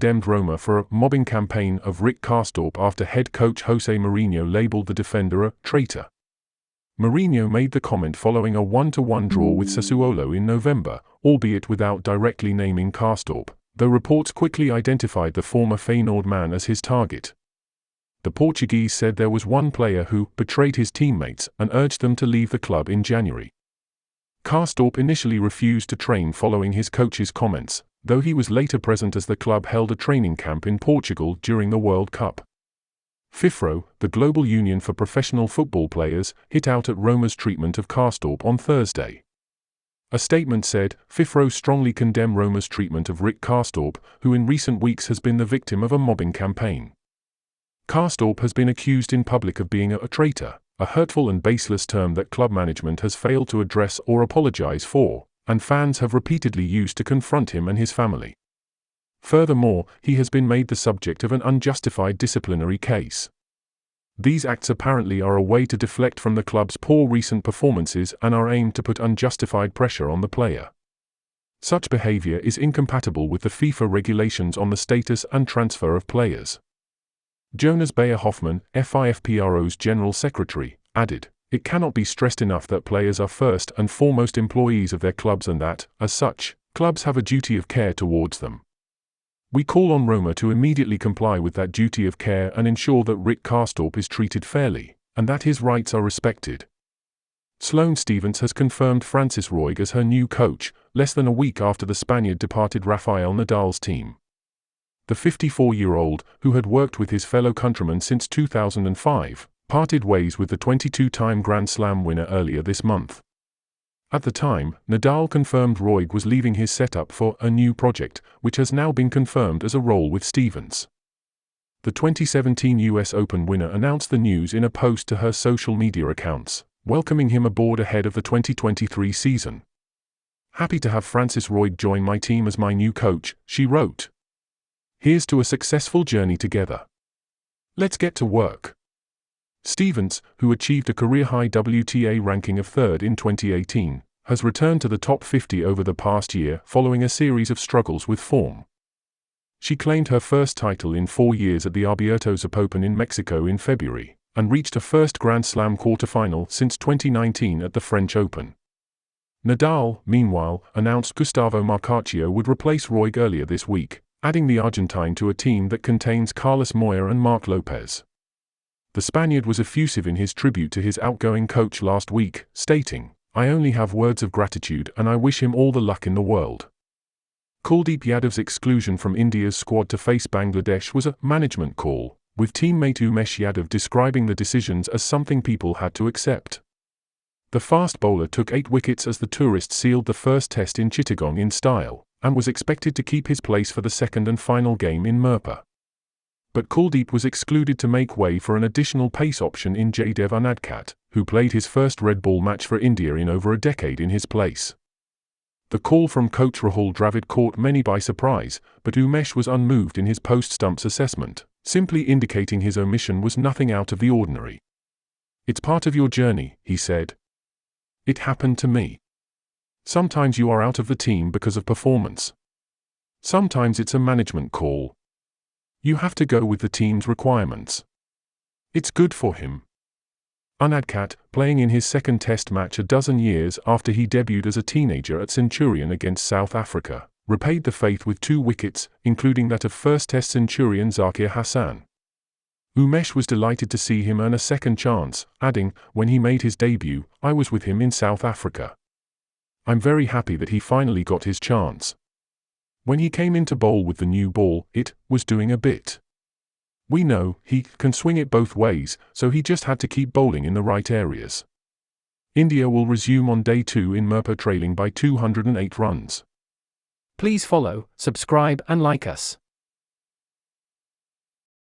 condemned Roma for a mobbing campaign of Rick Karsdorp after head coach Jose Mourinho labeled the defender a traitor. Mourinho made the comment following a 1-1 draw with Sassuolo in November, albeit without directly naming Karsdorp, though reports quickly identified the former Feyenoord man as his target. The Portuguese said there was one player who betrayed his teammates and urged them to leave the club in January. Karsdorp initially refused to train following his coach's comments, though he was later present as the club held a training camp in Portugal during the World Cup. FIFPRO, the global union for professional football players, hit out at Roma's treatment of Karsdorp on Thursday. A statement said, FIFPRO strongly condemn Roma's treatment of Rick Karsdorp, who in recent weeks has been the victim of a mobbing campaign. Karsdorp has been accused in public of being a traitor, a hurtful and baseless term that club management has failed to address or apologize for, and fans have repeatedly used to confront him and his family. Furthermore, he has been made the subject of an unjustified disciplinary case. These acts apparently are a way to deflect from the club's poor recent performances and are aimed to put unjustified pressure on the player. Such behavior is incompatible with the FIFA regulations on the status and transfer of players. Jonas Beyer-Hoffmann, FIFPRO's General Secretary, added, "It cannot be stressed enough that players are first and foremost employees of their clubs and that, as such, clubs have a duty of care towards them. We call on Roma to immediately comply with that duty of care and ensure that Rick Karsdorp is treated fairly, and that his rights are respected." Sloane Stephens has confirmed Francis Roig as her new coach, less than a week after the Spaniard departed Rafael Nadal's team. The 54-year-old, who had worked with his fellow countrymen since 2005, parted ways with the 22-time Grand Slam winner earlier this month. At the time, Nadal confirmed Roig was leaving his setup for a new project, which has now been confirmed as a role with Stephens. The 2017 US Open winner announced the news in a post to her social media accounts, welcoming him aboard ahead of the 2023 season. "Happy to have Francis Roig join my team as my new coach," she wrote. "Here's to a successful journey together. Let's get to work." Stephens, who achieved a career-high WTA ranking of 3rd in 2018, has returned to the top 50 over the past year following a series of struggles with form. She claimed her first title in 4 years at the Abierto Open in Mexico in February, and reached a first Grand Slam quarterfinal since 2019 at the French Open. Nadal, meanwhile, announced Gustavo Marcaccio would replace Roig earlier this week, adding the Argentine to a team that contains Carlos Moya and Marc Lopez. The Spaniard was effusive in his tribute to his outgoing coach last week, stating, "I only have words of gratitude and I wish him all the luck in the world." Kuldeep Yadav's exclusion from India's squad to face Bangladesh was a management call, with teammate Umesh Yadav describing the decisions as something people had to accept. The fast bowler took 8 wickets as the tourist sealed the first test in Chittagong in style, and was expected to keep his place for the second and final game in Mirpur. But Kuldeep was excluded to make way for an additional pace option in Jaydev Unadkat, who played his first red ball match for India in over a decade in his place. The call from coach Rahul Dravid caught many by surprise, but Umesh was unmoved in his post-stumps assessment, simply indicating his omission was nothing out of the ordinary. "It's part of your journey," he said. "It happened to me. Sometimes you are out of the team because of performance. Sometimes it's a management call. You have to go with the team's requirements. It's good for him." Unadkat, playing in his second test match a dozen years after he debuted as a teenager at Centurion against South Africa, repaid the faith with 2 wickets, including that of first test Centurion Zakir Hassan. Umesh was delighted to see him earn a second chance, adding, "When he made his debut, I was with him in South Africa. I'm very happy that he finally got his chance. When he came in to bowl with the new ball, it was doing a bit. We know he can swing it both ways, so he just had to keep bowling in the right areas." India will resume on day 2 in Mirpur trailing by 208 runs. Please follow, subscribe and like us.